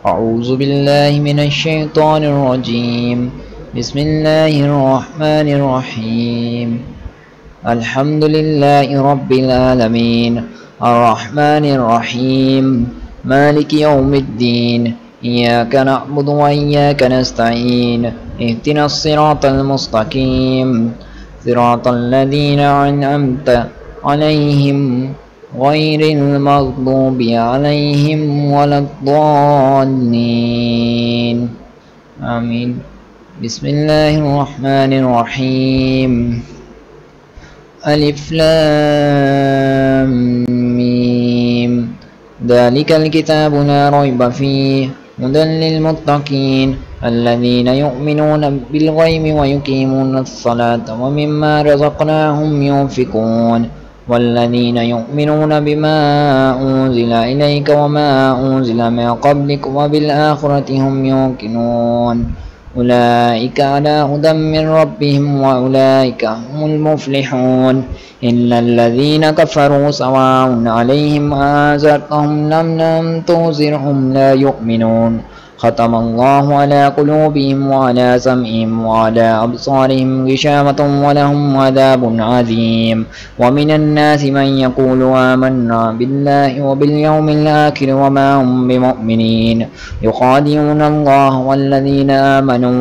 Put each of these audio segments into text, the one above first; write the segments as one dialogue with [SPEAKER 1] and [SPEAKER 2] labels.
[SPEAKER 1] أعوذ بالله من الشيطان الرجيم. بسم الله الرحمن الرحيم. الحمد لله رب العالمين الرحمن الرحيم مالك يوم الدين. إياك نعبد وإياك نستعين. اهدنا الصراط المستقيم صراط الذين أنعمت عليهم غير المغضوب عليهم ولا الضالين آمين. بسم الله الرحمن الرحيم. ألف لام ميم. ذلك الكتاب لا ريب فيه هدى للمتقين الذين يؤمنون بالغيب ويقيمون الصلاة ومما رزقناهم ينفقون والذين يؤمنون بما أنزل إليك وما أنزل من قبلك وبالآخرة هم يوقنون أولئك على هدى من ربهم وأولئك هم المفلحون. إن الذين كفروا سواء عليهم أنذرتهم لم تنذرهم لا يؤمنون. ختم الله على قلوبهم وعلى سمعهم وعلى أبصارهم غشاوة ولهم عذاب عظيم. ومن الناس من يقول آمنا بالله وباليوم الآخر وما هم بمؤمنين يخادعون الله والذين آمنوا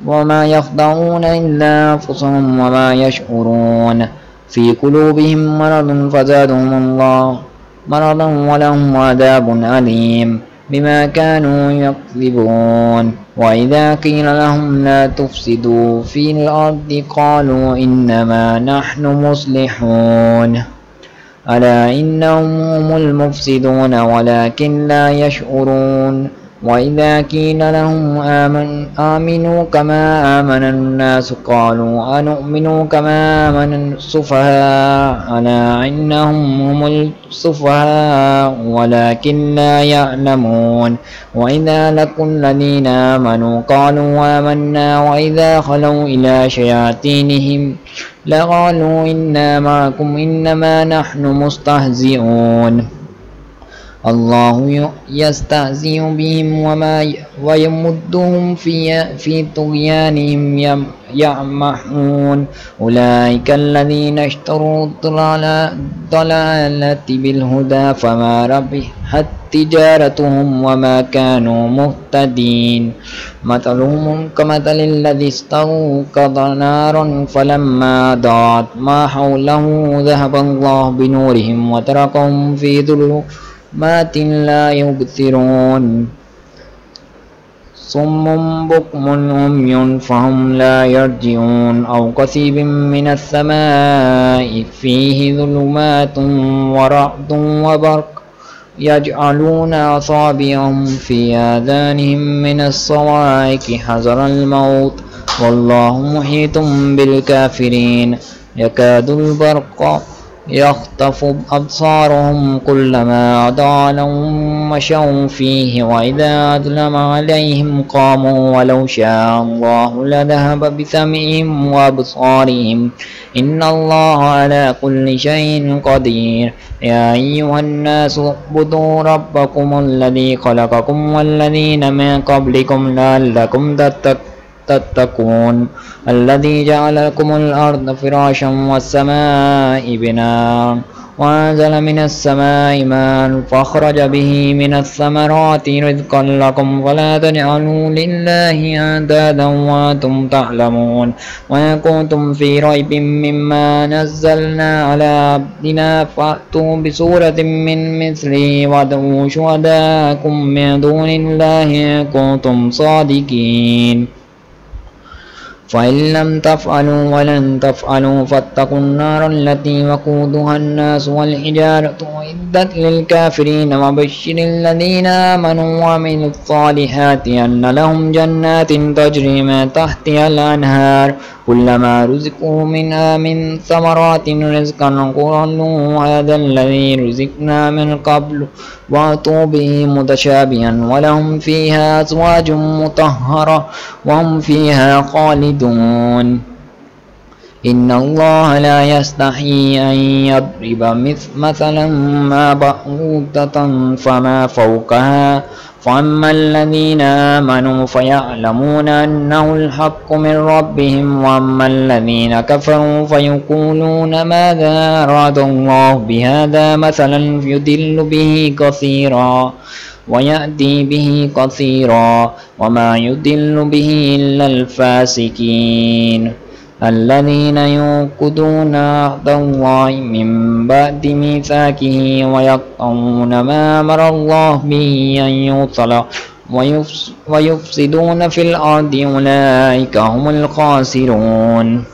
[SPEAKER 1] وما يخدعون إلا أنفسهم وما يشعرون. في قلوبهم مرض فزادهم الله مرضا ولهم عذاب أليم بما كانوا يكذبون. وإذا قيل لهم لا تفسدوا في الأرض قالوا إنما نحن مصلحون ألا إنهم هم المفسدون ولكن لا يشعرون. وإذا قيل لهم آمنوا كما آمن الناس قالوا أنؤمن كما آمن السفهاء ألا إنهم هم السفهاء ولكن لا يعلمون. وإذا لقوا الذين آمنوا قالوا آمنا وإذا خلوا إلى شياطينهم لقالوا إنا معكم إنما نحن مستهزئون. الله يستهزئ بهم ويمدهم في طغيانهم يعمهون. أولئك الذين اشتروا الضلالة بالهدى فما ربحت تجارتهم وما كانوا مهتدين. مثلهم كمثل الذي استوقد نارا فلما أضاءت ما حوله ذهب الله بنورهم وتركهم في ظلمات لا يبصرون. صم بكم عمي فهم لا يرجعون. أو كثيب من السماء فيه ظلمات ورعد وبرق يجعلون أصابعهم في آذانهم من الصواعق حذر الموت والله محيط بالكافرين. يكاد البرق يخطف أبصارهم كلما أضاء لهم مشوا فيه وإذا أظلم عليهم قاموا ولو شاء الله لذهب بسمعهم وأبصارهم إن الله على كل شيء قدير. يا أيها الناس اعبدوا ربكم الذي خلقكم والذين من قبلكم لعلكم تتقون. الذي جعل لكم الأرض فراشا والسماء بناء وأنزل من السماء ماء فأخرج به من الثمرات رزقا لكم فلا تجعلوا لله أندادا وأنتم تعلمون. وإن كنتم في ريب مما نزلنا على عبدنا فأتوا بسورة من مثله وادعوا شهداءكم من دون الله إن كنتم صادقين. فإن لم تفعلوا ولن تفعلوا فاتقوا النار التي وقودها الناس والحجارة أعدت للكافرين. وبشر الذين آمنوا وعملوا الصالحات أن لهم جنات تجري من تحتها الأنهار كلما رزقوا منها من ثمرات رزقا قالوا هذا الذي رزقنا من قبل وأتوا به متشابها ولهم فيها أزواج مطهرة وهم فيها خالدون. إن الله لا يستحيي أن يضرب مثلا ما بعوضة فما فوقها فأما الذين آمنوا فيعلمون أنه الحق من ربهم وأما الذين كفروا فيقولون ماذا أراد الله بهذا مثلا يضل به كثيرا ويأتي به كثيرا وما يضل به إلا الفاسقين الذين ينقضون عهد الله من بعد ميثاقه ويقطعون ما أمر الله به أن يوصل ويفسدون في الأرض أولئك هم الخاسرون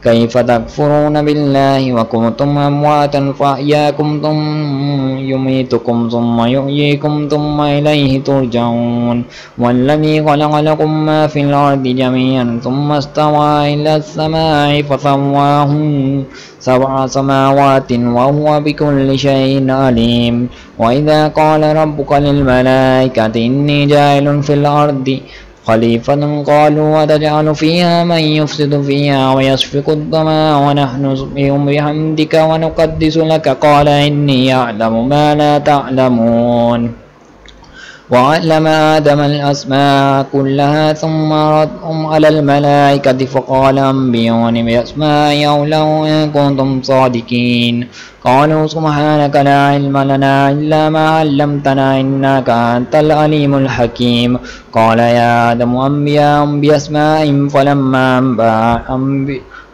[SPEAKER 1] كيف تكفرون بالله وكنتم أمواتا فأحياكم ثم يميتكم ثم يحييكم ثم إليه ترجعون والذي خلق لكم ما في الأرض جميعا ثم استوى إلى السماء فسواهن 7 سماوات وهو بكل شيء عليم وإذا قال ربك للملائكة إني جاعل في الأرض خليفة قالوا وتجعل فيها من يفسد فيها ويسفك الدماء ونحن نسبح بحمدك ونقدس لك قال إني أعلم ما لا تعلمون وعلم آدم الأسماء كلها ثم ردهم على الملائكة فقال أنبئوني بأسماء هؤلاء إن كنتم صادقين قالوا سبحانك لا علم لنا إلا ما علمتنا إنك أنت العليم الحكيم قال يا آدم أنبئهم بأسمائهم فلما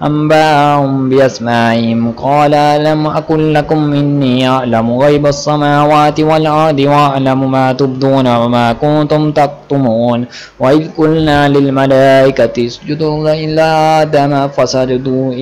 [SPEAKER 1] أنبأهم بأسمائهم قال ألم أقل لكم إني أعلم غيب السماوات والأرض وأعلم ما تبدون وما كنتم تكتمون وإذ قلنا للملائكة اسجدوا إلى آدم فسجدوا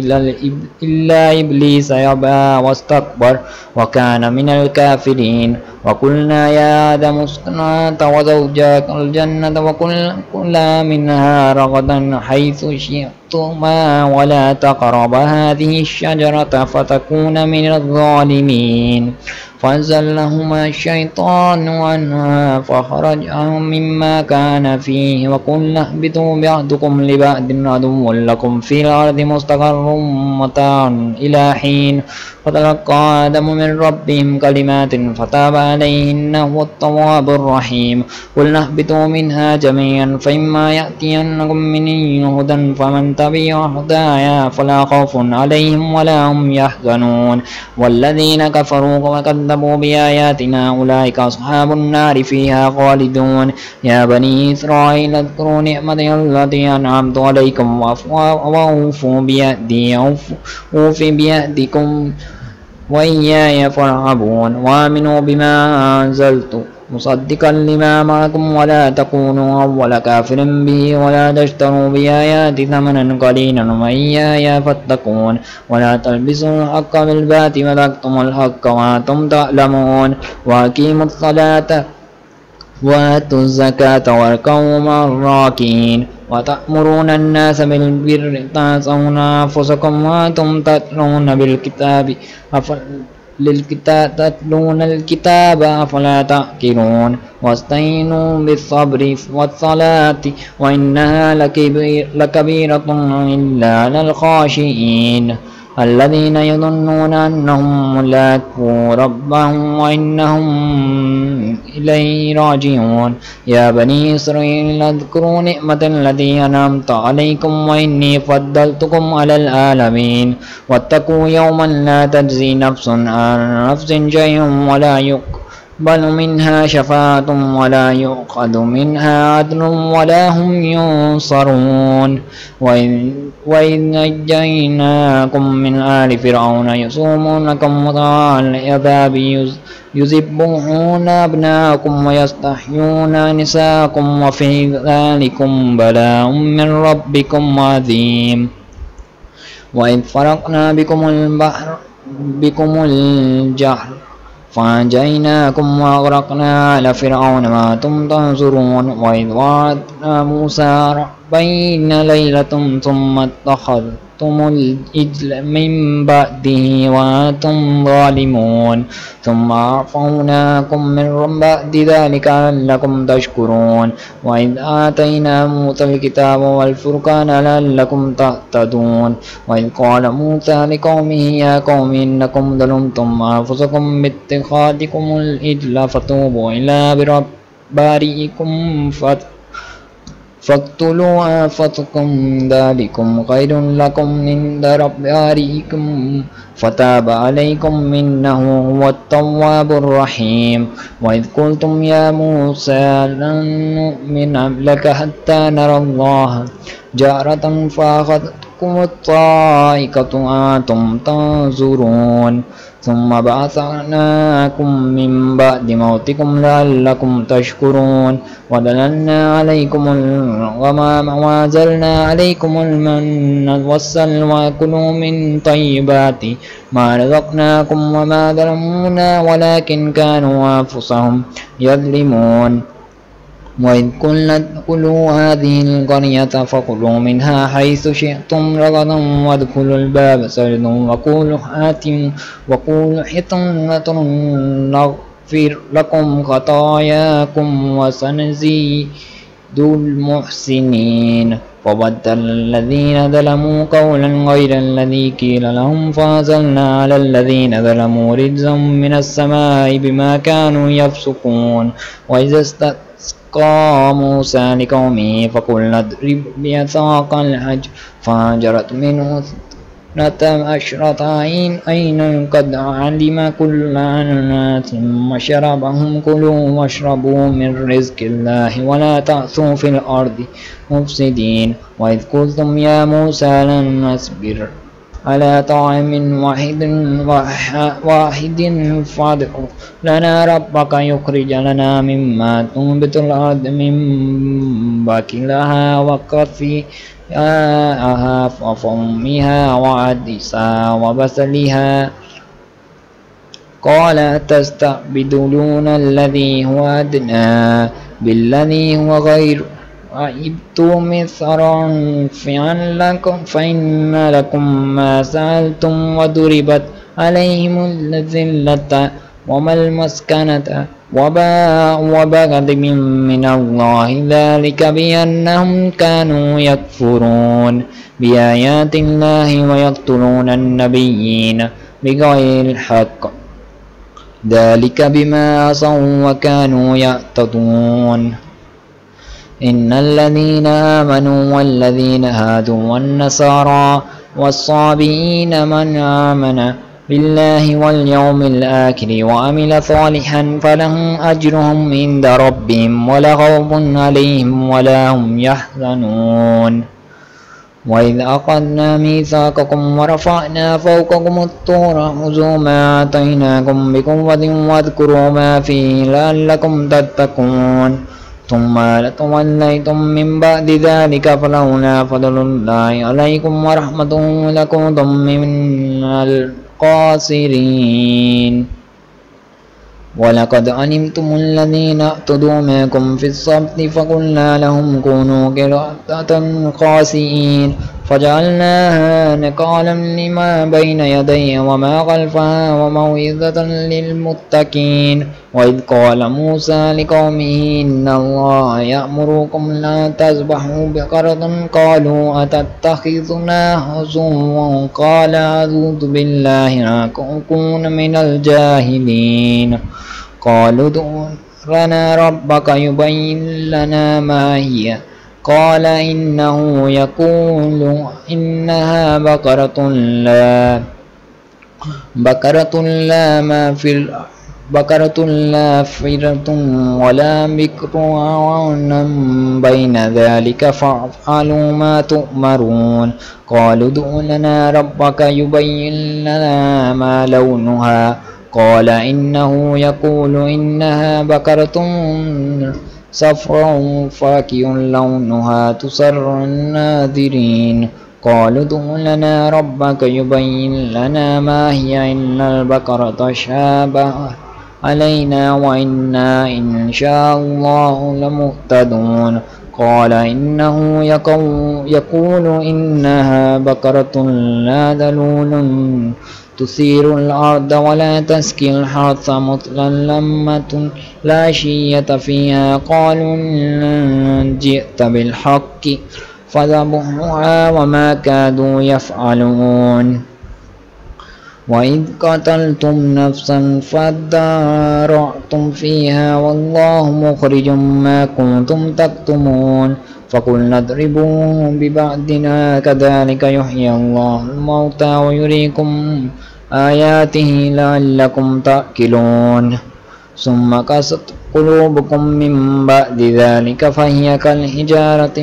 [SPEAKER 1] إلا إبليس يأبى واستكبر وكان من الكافرين وقلنا يا آدم اسكن أنت وزوجك الجنة وكلا منها رغدا حيث شئتما ولا تقربا هذه الشجرة فتكونا من الظالمين فأزلهما الشيطان عنها فخرجهم مما كان فيه وقلنا اهبطوا بعضكم لبعض عدو لكم في الأرض مستقر متاع إلى حين فتلقى آدم من ربهم كلمات فتاب عليه إنه هو التواب الرحيم قلنا اهبطوا منها جميعا فإما يأتينكم مني هدى فمن تبع هدايا فلا خوف عليهم ولا هم يحزنون والذين كفروا وكذبوا بآياتنا أولئك أصحاب النار فيها خالدون يا بني إسرائيل اذكروا نعمتي التي أنعمت عليكم وأوفوا بيدي أوف بيدكم وإياي فارهبون وآمنوا بما أنزلت مصدقا لما معكم ولا تكونوا أول كافر به ولا تشتروا بآياتي ثمنا قليلا وإياي فاتقون ولا تلبسوا الحق بالباطل وتكتموا الحق وأنتم تعلمون وأقيموا الصلاة وآتوا الزكاة واركعوا مع الراكعين وتأمرون الناس بالبر وتنسون أنفسكم وأنتم تتلون الكتاب أفلا تعقلون واستعينوا بالصبر والصلاة وإنها لكبيرة إلا على الخاشعين الذين يظنون أنهم ملاقو ربهم وإنهم إليه راجعون يا بني إسرائيل اذكروا نعمة التي أنعمت عليكم وإني فضلتكم على العالمين واتقوا يوما لا تجزي نفس عن نفس شيئا ولا يقبل منها شفاعة ولا يؤخذ منها عدل ولا هم ينصرون وإذ نجيناكم من آل فرعون يصومونكم وطاعا العذاب يذبحون أبناءكم ويستحيون نساءكم وفي ذلكم بلاء من ربكم عظيم وإذ فرقنا بكم الجهر فأنجيناكم وأغرقنا آل فرعون وأنتم تنظرون وإذ وعدنا موسى 40 ليلة ثم الإجل من بعده وأنتم ظالمون ثم عفوناكم من بعد ذلك لعلكم تشكرون وإذ آتينا موسى الكتاب والفرقان لعلكم تهتدون وإذ قال موسى لقومه يا قوم إنكم ظلمتم أنفسكم باتخاذكم الإجل فتوبوا إلى بارئكم فاقتلوا أنفسكم ذلكم خير لكم عند بارئكم فتاب عليكم إنه هو التواب الرحيم وإذ قلتم يا موسى لن نؤمن لك حتى نرى الله جهرة فأخذتكم الصاعقة وأنتم تنظرون ثم بعثناكم من بعد موتكم لعلكم تشكرون وظللنا عليكم الغمام وأنزلنا عليكم المن والسلوى كلوا من طيبات ما رزقناكم وما ظلمونا ولكن كانوا أنفسهم يظلمون وإذ قلنا ادخلوا هذه القرية فكلوا منها حيث شئتم رغدا وادخلوا الباب سجدا وقولوا حطة نغفر لكم خطاياكم وسنزيد المحسنين فبدل الذين ظلموا قولا غير الذي قيل لهم فأنزلنا على الذين ظلموا رجزا من السماء بما كانوا يفسقون وإذا استسقى موسى لقومه فقلنا اضرب بعصاك الحجر فانفجرت منه 12 عينا قد علم كل أناس مشربهم كلوا واشربوا من رزق الله ولا تعثوا في الأرض مفسدين وإذ قلتم يا موسى لن نصبر على طعام واحد فادع لنا ربك يخرج لنا مما تنبت الأرض من بقلها وقثيها وفومها وعدسها وبصلها قال تستبدلون الذي هو أدنى بالذي هو خير وإبتم مثرا فإن لكم ما سألتم وضربت عليهم الذلة وما المسكنة وبغضب من الله ذلك بأنهم كانوا يكفرون بآيات الله ويقتلون النبيين بغير الحق ذلك بما عصوا وكانوا يعتدون إن الذين آمنوا والذين هادوا والنصارى والصابئين من آمن بالله واليوم الآخر وعمل صالحا فلهم أجرهم عند ربهم ولا خوف عليهم ولا هم يحزنون وإذ أخذنا ميثاقكم ورفعنا فوقكم الطور خذوا ما آتيناكم بقوة واذكروا ما فيه لعلكم تتقون ثم لتوليتم من بعد ذلك فلولا فضل الله عليكم ورحمته لكنتم من الخاسرين ولقد علمتم الذين اعتدوا منكم في السبت فقلنا لهم كونوا قردة خاسئين فجعلناها نكالا لما بين يديها وما خلفها وموعظة للمتقين وإذ قال موسى لقومه إن الله يأمركم لا تذبحوا بقرة قالوا أتتخذنا هزوا قال أعوذ بالله أن أكون من الجاهلين قالوا ادع لنا ربك يبين لنا ما هي قال إنه يقول إنها بقرة لا فرة ولا بكر عوان بين ذلك فافعلوا ما تؤمرون قالوا ادع لنا ربك يبين لنا ما لونها قال إنه يقول إنها بقرة صفراء فاقع لونها تسر الناظرين قالوا ادع لنا ربك يبين لنا ما هي إن البقرة شابه علينا وإنا إن شاء الله لمهتدون قال إنه يقول إنها بقرة لا ذلول تثير الأرض ولا تسقي الحرث مسلمة لا شية فيها. قالوا إن جئت بالحق فذبحوها وما كادوا يفعلون. وإذ قتلتم نفسا فادارأتم فيها والله مخرج ما كنتم تكتمون. فقلنا اضربوه ببعضها كذلك يحيي الله الموتى ويريكم آياته لعلكم تأكلون. ثم قست قلوبكم من بعد ذلك فهي كالحجارة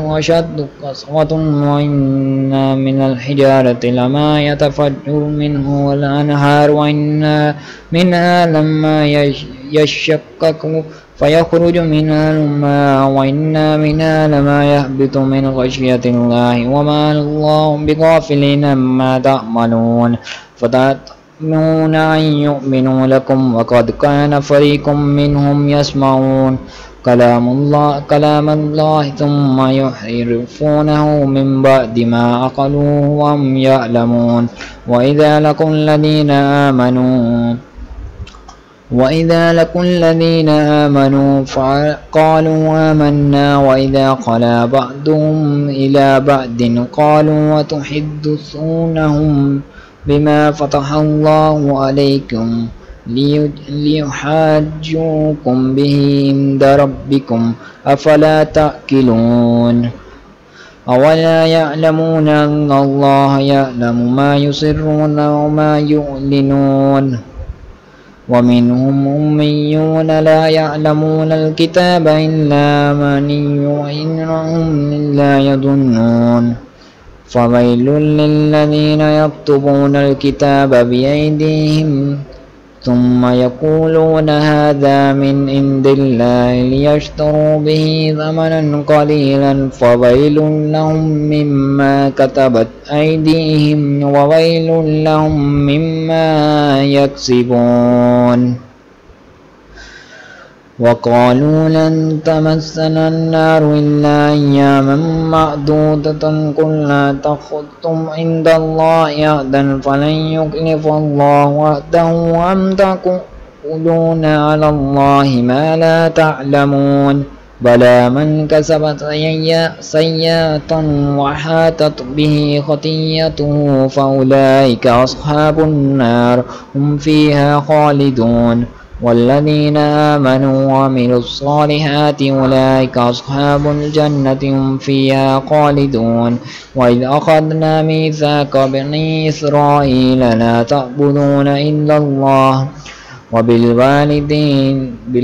[SPEAKER 1] وأشد قسوة وإن من الحجارة لما يتفجر منه الأنهار وإن منها لما يشقق فيخرج منها الماء وإن منها لما يهبط من خشية الله وما الله بغافل عما تعملون. فتأمنون أن يؤمنوا لكم وقد كان فريق منهم يسمعون كلام الله ثم يحرفونه من بعد ما عقلوه وهم يعلمون. وإذا لقوا الذين آمنوا قالوا آمنا وإذا خلا بعضهم إلى بعض قالوا وتحدثونهم بما فتح الله عليكم ليحاجوكم به عند ربكم أفلا تأكلون. أولا يعلمون أن الله يعلم ما يسرون وما يعلنون. ومنهم أميون لا يعلمون الكتاب إلا أماني وإنهم إلا يظنون. فويل للذين يكتبون الكتاب بأيديهم ثم يقولون هذا من عند الله ليشتروا به ثمنا قليلا فويل لهم مما كتبت أيديهم وويل لهم مما يكسبون. وقالوا لن تمسنا النار إلا أياما معدودة قل لا تخذتم عند الله عهدا فلن يخلف الله عهده أم تقولون على الله ما لا تعلمون. بلى من كسب سيئة وحاتت به خطيئته فأولئك أصحاب النار هم فيها خالدون. والذين آمنوا وعملوا الصالحات أولئك أصحاب الجنة هم فيها خالدون. وإذ أخذنا ميثاق بني إسرائيل لا تعبدون إلا الله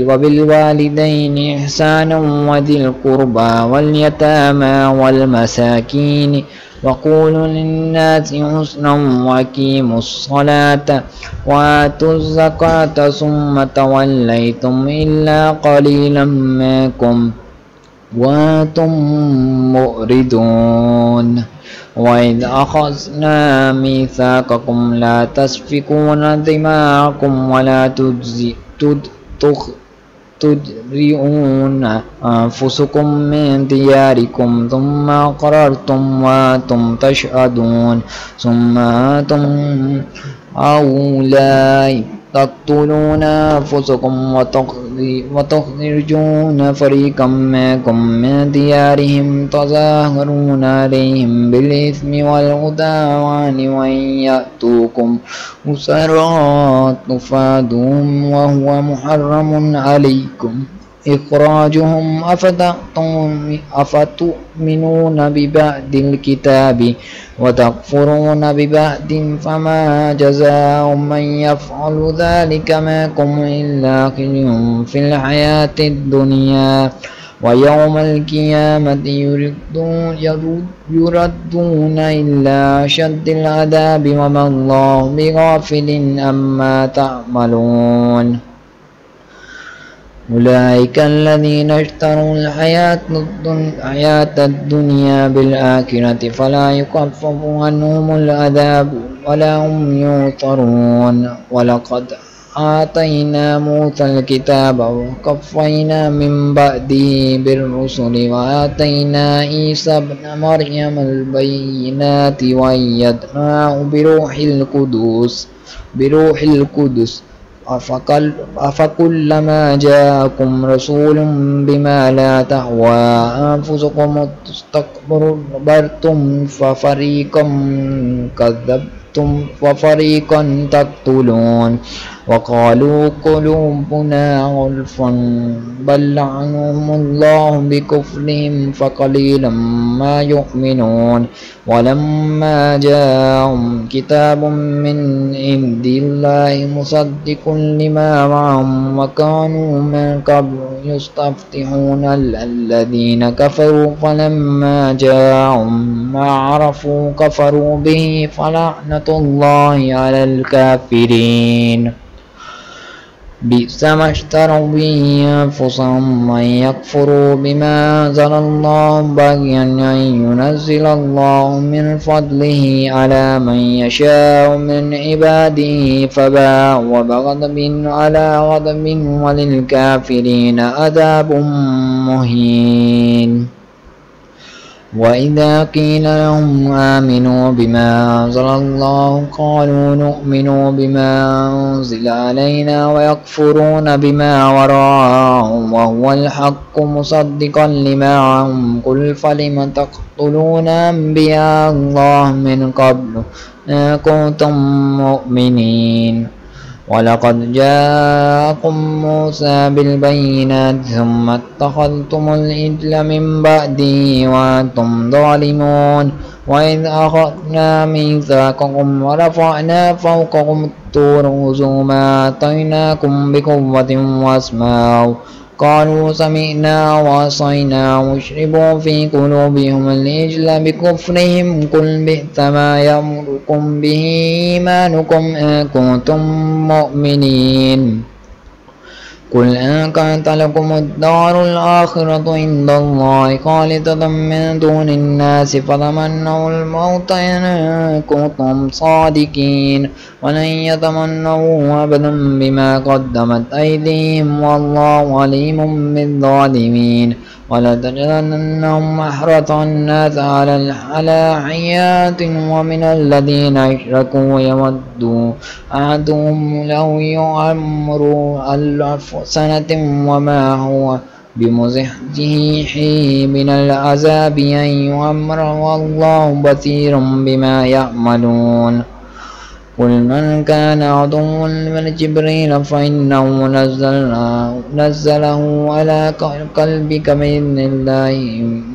[SPEAKER 1] وبالوالدين إحسانا وذي القربى واليتامى والمساكين وقولوا للناس حسنا وأقيموا الصلاة وآتوا الزكاة ثم توليتم إلا قليلا منكم وأنتم مؤردون. وإذ أخذنا ميثاقكم لا تسفكون دماءكم ولا تجرئون أنفسكم من دياركم ثم أقررتم وأنتم تشهدون. ثم أنتم هؤلاء تقتلون أنفسكم وتخرجون فريقا منكم من ديارهم تظاهرون عليهم بالإثم والعدوان وإن يأتوكم أسرى تفادوهم وهو محرم عليكم إخراجهم. أفتؤمنون ببعض الكتاب وتكفرون ببعض فما جزاء من يفعل ذلك منكم إلا خزي في الحياة الدنيا ويوم القيامة يردون إلى أشد العذاب وما الله بغافل عما تعملون. أولئك الذين اشتروا الحياة الدنيا بالآخرة فلا يخفف عنهم العذاب ولا هم ينصرون. ولقد آتينا موسى الكتاب وقفينا من بعده بالرسل وآتينا عيسى ابن مريم البينات وأيدناه بروح القدس أفكلما جاءكم رسول بما لا تهوى أنفسكم استكبرتم ففريقا كذبتم وفريقا تقتلون وقالوا قلوبنا غلف بل لعنهم الله بكفرهم فقليلا ما يؤمنون ولما جاءهم كتاب من عند الله مصدق لما معهم وكانوا من قبل يستفتحون الذين كفروا فلما جاءهم ما عرفوا كفروا به فلعنة الله على الكافرين بئس ما اشتروا به أنفسهم أن يكفروا بما أنزل الله بغيا أن ينزل الله من فضله على من يشاء من عباده فباءوا بغضب على غضب وللكافرين عذاب مهين وإذا قيل لهم آمنوا بما أنزل الله قالوا نؤمن بما أنزل علينا ويكفرون بما وراءه وهو الحق مصدقا لما معهم قل فلم تقتلون أنبياء الله من قبل إن كنتم مؤمنين ولقد جاءكم موسى بالبينات ثم اتخذتم العجل من بعده وأنتم ظالمون وإذ أخذنا ميثاقكم ورفعنا فوقكم الطور خذوا ما آتيناكم بقوة واسمعوا قالوا سمعنا وعصينا واشربوا في قلوبهم العجل بكفرهم قل بئس ما يأمركم به إيمانكم إن كنتم مؤمنين قل إن كانت لكم الدار الآخرة عند الله خالدة من دون الناس فتمنوا الموت إن كنتم صادقين ولن يتمنوا أبدا بما قدمت أيديهم والله عليم بالظالمين ولتجدنهم أحرص الناس على حياة ومن الذين أشركوا يود أحدهم لو يعمر 1000 سنة وما هو بمزحزحه من العذاب أن يعمر والله بصير بما يعملون قل من كان عدوا لجبريل فإنه نزله على قلبك بإذن الله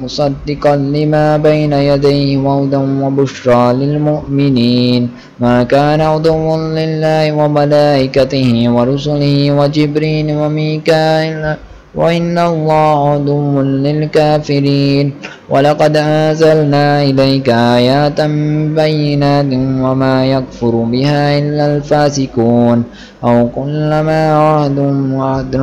[SPEAKER 1] مصدقا لما بين يديه وهدى وبشرى للمؤمنين ما كان عدوا لله وملائكته ورسله وجبريل وميكائيل وإن الله عدو للكافرين ولقد أنزلنا إليك آيات بينات وما يكفر بها إلا الفاسقون أو كلما عاهدوا وعد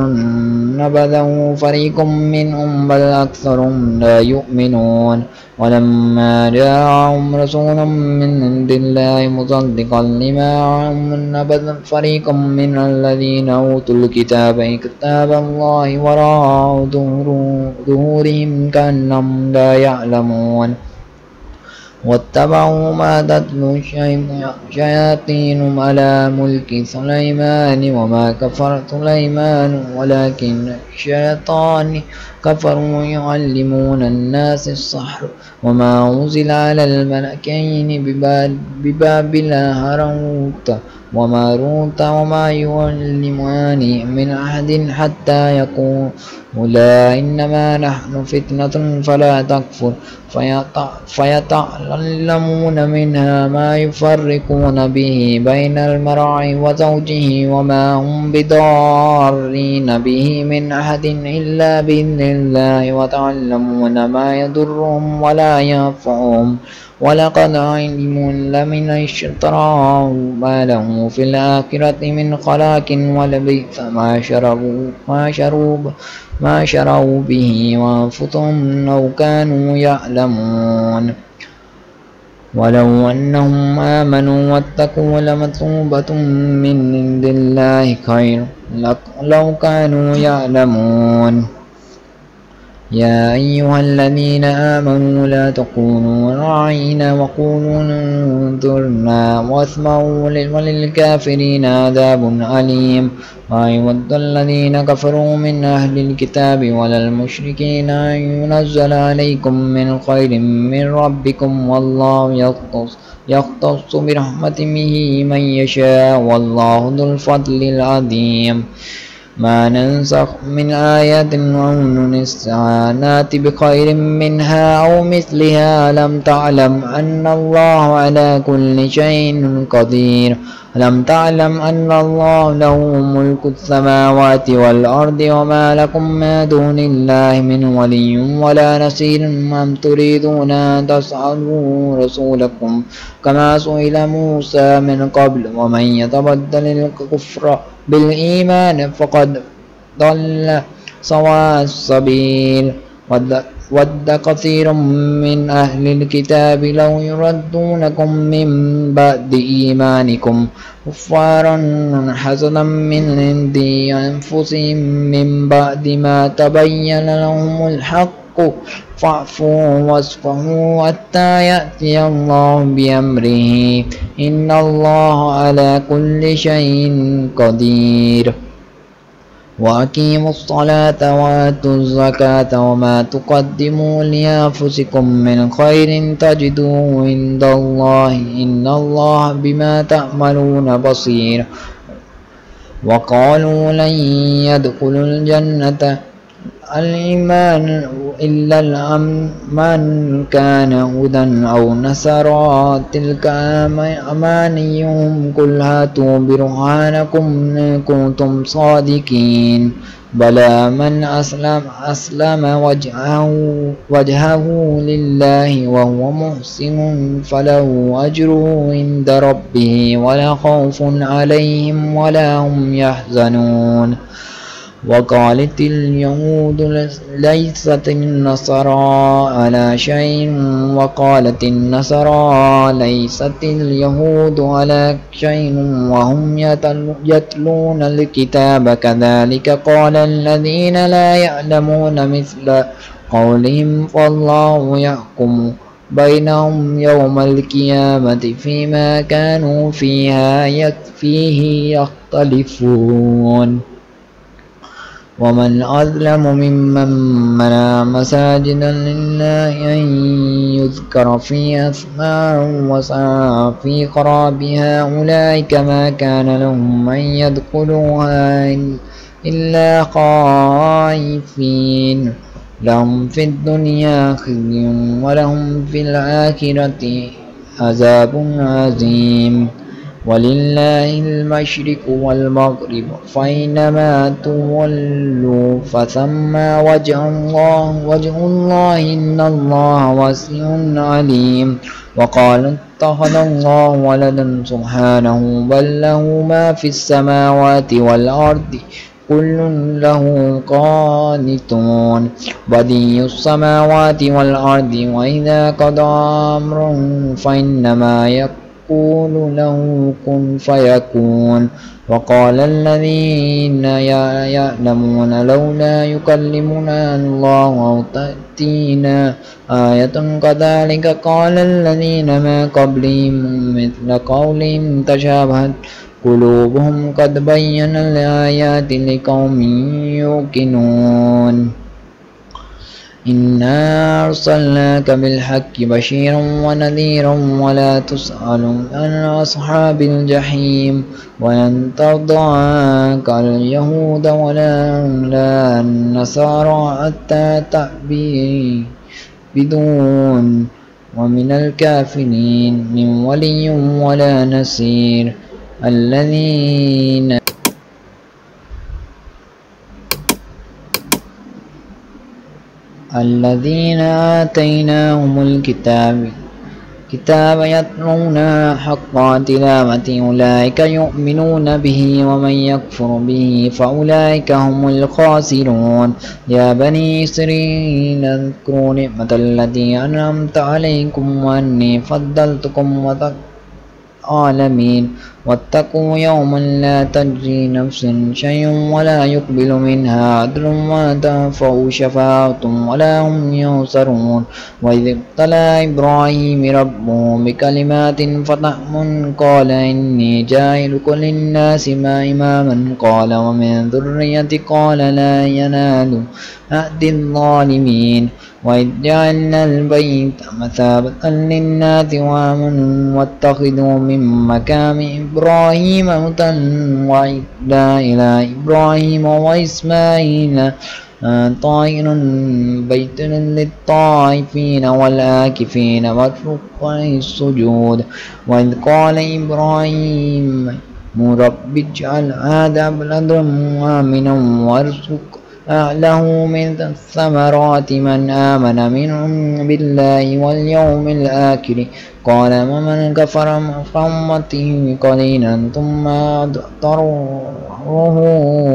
[SPEAKER 1] نبذه فريق منهم بل أكثرهم لا يؤمنون ولما جاءهم رسول من عند الله مصدقا لما معهم نبذ فريق من الذين أوتوا الكتاب كتاب الله وراء ظهورهم كأنهم لا يعلمون واتبعوا ما تتلو الشياطين على ملك سليمان وما كفر سليمان ولكن الشيطان كفروا يعلمون الناس السحر وما أنزل على الملكين ببابل هاروت وماروت وما يعلمان من أحد حتى يقولا إنما نحن فتنة فلا تكفر فيتعلمون منها ما يفرقون به بين المرء وزوجه وما هم بضارين به من أحد إلا بإذن الله وتعلمون ما يضرهم ولا ينفعهم ولقد علموا لمن اشتراه ما له في الآخرة من خلاق ولبئس ما شروا به وأنفسهم لو كانوا يعلمون ولو أنهم آمنوا واتقوا لمثوبة من عند الله خير لو كانوا يعلمون. يا أيها الذين آمنوا لا تقولوا راعينا وقولوا انظرنا واسمعوا وللكافرين عذاب أليم. ما يود الذين كفروا من أهل الكتاب ولا المشركين أن ينزل عليكم من خير من ربكم والله يختص برحمته من يشاء والله ذو الفضل العظيم. ما ننسخ من آية أو ننسها نات بخير منها أو مثلها. ألم تعلم أن الله على كل شيء قدير. ألم تعلم أن الله له ملك السماوات والأرض وما لكم من دون الله من ولي ولا نصير. أم تريدون أن تسألوا رسولكم كما سئل موسى من قبل ومن يتبدل الكفر بالإيمان فقد ضل سواء السبيل. ود كثير من أهل الكتاب لو يردونكم من بعد إيمانكم كفارا حسنا من عند أنفسهم من بعد ما تبين لهم الحق فاعفوا واصفحوا حتى يأتي الله بأمره إن الله على كل شيء قدير. وأقيموا الصلاة وآتوا الزكاة وما تقدموا لأنفسكم من خير تجدوه عند الله إن الله بما تعملون بصير. وقالوا لن يدخلوا الجنة الإيمان إلا من كان هودا أو نصارى تلك أمانيهم قل هاتوا برهانكم إن كنتم صادقين. بلى من أسلم وجهه لله وهو محسن فله أجره عند ربه ولا خوف عليهم ولا هم يحزنون. وقالت اليهود ليست النصارى على شيء وقالت النصارى ليست اليهود على شيء وهم يتلون الكتاب كذلك قال الذين لا يعلمون مثل قولهم فالله يحكم بينهم يوم القيامة فيما كانوا فيه يختلفون. ومن أظلم ممن منع مساجد لله أن يذكر في اسمه وسعى في خرابها أولئك ما كان لهم أن يدخلوها إلا خائفين لهم في الدنيا خزي ولهم في الآخرة عذاب عظيم. ولله المشرق والمغرب فأينما تولوا فثم وجه الله إن الله واسع عليم. وقالوا اتخذ الله ولدا سبحانه بل له ما في السماوات والأرض كل له قانتون. بديع السماوات والأرض وإذا قضى أمرا فإنما يقول له كن فيكون. وقال الذين يعلمون لولا يكلمنا الله أو تأتينا آية كذلك قال الذين من قبلهم مثل قولهم تشابهت قلوبهم قد بينا الآيات لقوم يوقنون. إنا أرسلناك بالحق بشيرا ونذيرا ولا تسأل عن أصحاب الجحيم. ولن ترضى عنك اليهود ولا النصارى حتى تأتيك بدون ومن الكافرين من ولي ولا نصير. الذين آتيناهم الكتاب كتابا يتلونه حق تلاوته أولئك يؤمنون به ومن يكفر به فأولئك هم الخاسرون يا بني إسرائيل اذكروا نعمة التي أنعمت عليكم وأني فضلتكم العالمين واتقوا يوما لا تجزي نفس شيئا ولا يقبل منها عدل ولا تنفع شفاعة ولا هم ينصرون وإذ ابتلى إبراهيم ربه بكلمات فتم قال إني جاعلك للناس إماما قال ومن ذريتي قال لا ينال عهد الظالمين وإذ جعلنا البيت مثابة للناس وآمنوا واتخذوا من مقام إبراهيم وعهدنا إلى إبراهيم وإسماعيل طائر بيت للطائفين والآكفين والركع السجود وإذ قال إبراهيم رب اجعل هذا بلدا آمنا وارزق أهله من الثمرات من آمن منهم بالله واليوم الآخر قال ومن كفر فأمته قليلا ثم اضطره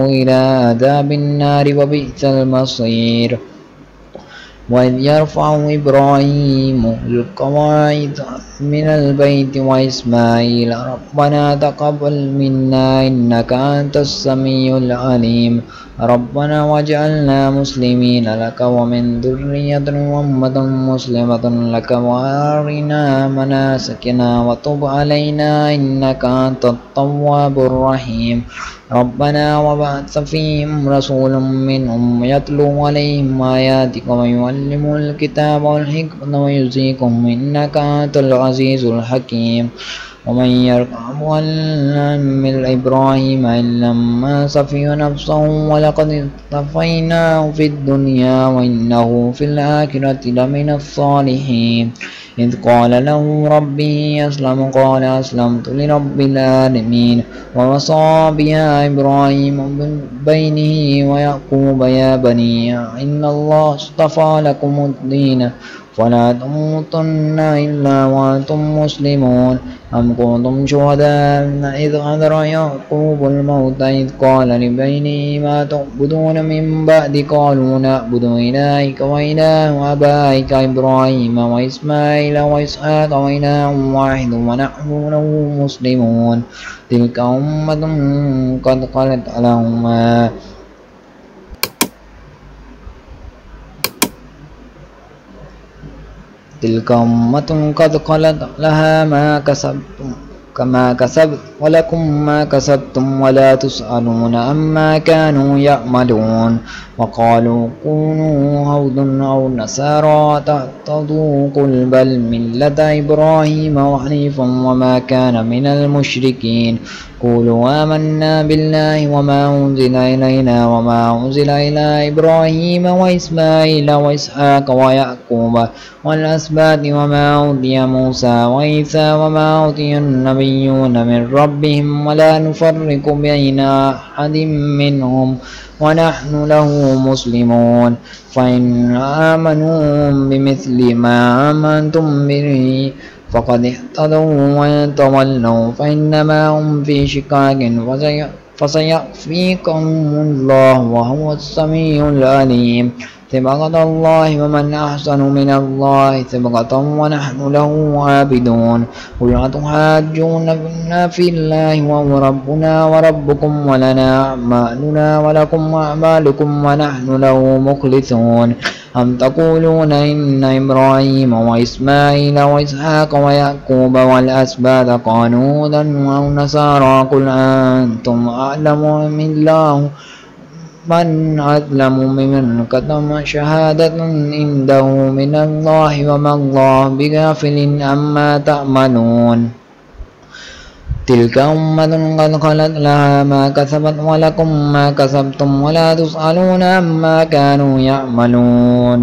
[SPEAKER 1] إلى عذاب النار وبئس المصير وإذ يرفع إبراهيم القواعد من البيت وإسماعيل ربنا تقبل منا إنك أنت السميع العليم ربنا واجعلنا مسلمين لك ومن ذريتنا أمة مسلمة لك وأرنا مناسكنا وتب علينا إنك أنت التواب الرحيم ربنا وبعث فيهم رسولا منهم يتلو عليهم آياتك ويعلمهم الكتاب والحكمة ويزكيهم إنك أنت العزيز الحكيم ومن يرغب عن ملة إبراهيم إلا من سفه نفسه ولقد اصطفيناه في الدنيا وإنه في الآخرة لمن الصالحين إذ قال له ربي أسلم قال أسلمت لرب العالمين ووصى بها إبراهيم بينه ويعقوب يا بني إن الله اصطفى لكم الدين فلا تموتن إلا وأنتم مسلمون أم كنتم شهداء إذ حضر يعقوب الموت إذ قال لبنيه ما تعبدون من بعد قالوا نعبد إلهك وإله آبائك إبراهيم وإسماعيل وإسحاق وإله واحد ونحن له مسلمون تلك أمة قد خلت لهما تلك أمة قد خلت لها ما كسبت ولكم ما كسبتم ولا تسألون عما كانوا يعملون وقالوا كونوا هودا أو نصارى تهتدوا قل بل ملة إبراهيم حنيفا وما كان من المشركين قولوا آمنا بالله وما أنزل إلينا وما أنزل إلى إبراهيم وإسماعيل وإسحاق ويعقوب والأسباط وما أوتي موسى وعيسى وما أوتي النبيون من ربهم ولا نفرق بين أحد منهم ونحن له مسلمون فإن آمنوا بمثل ما آمنتم به فقد اهتدوا وإن تولوا فإنما هم في شقاق فسيكفيكهم الله وهو السميع العليم صبغة الله ومن أحسن من الله صبغة ونحن له عابدون قل أتحاجوننا في الله وهو ربنا وربكم ولنا أعمالنا ولكم أعمالكم ونحن له مخلصون أم تقولون إن إبراهيم وإسماعيل وإسحاق ويعقوب والأسباط كانوا هودا أو نصارى قل أنتم أعلم من الله من أظلم ممن كتم شهادة عنده من الله وما الله بغافل عما تعملون تلك أمة قد خلت لها ما كسبت ولكم ما كسبتم ولا تسألون عما كانوا يعملون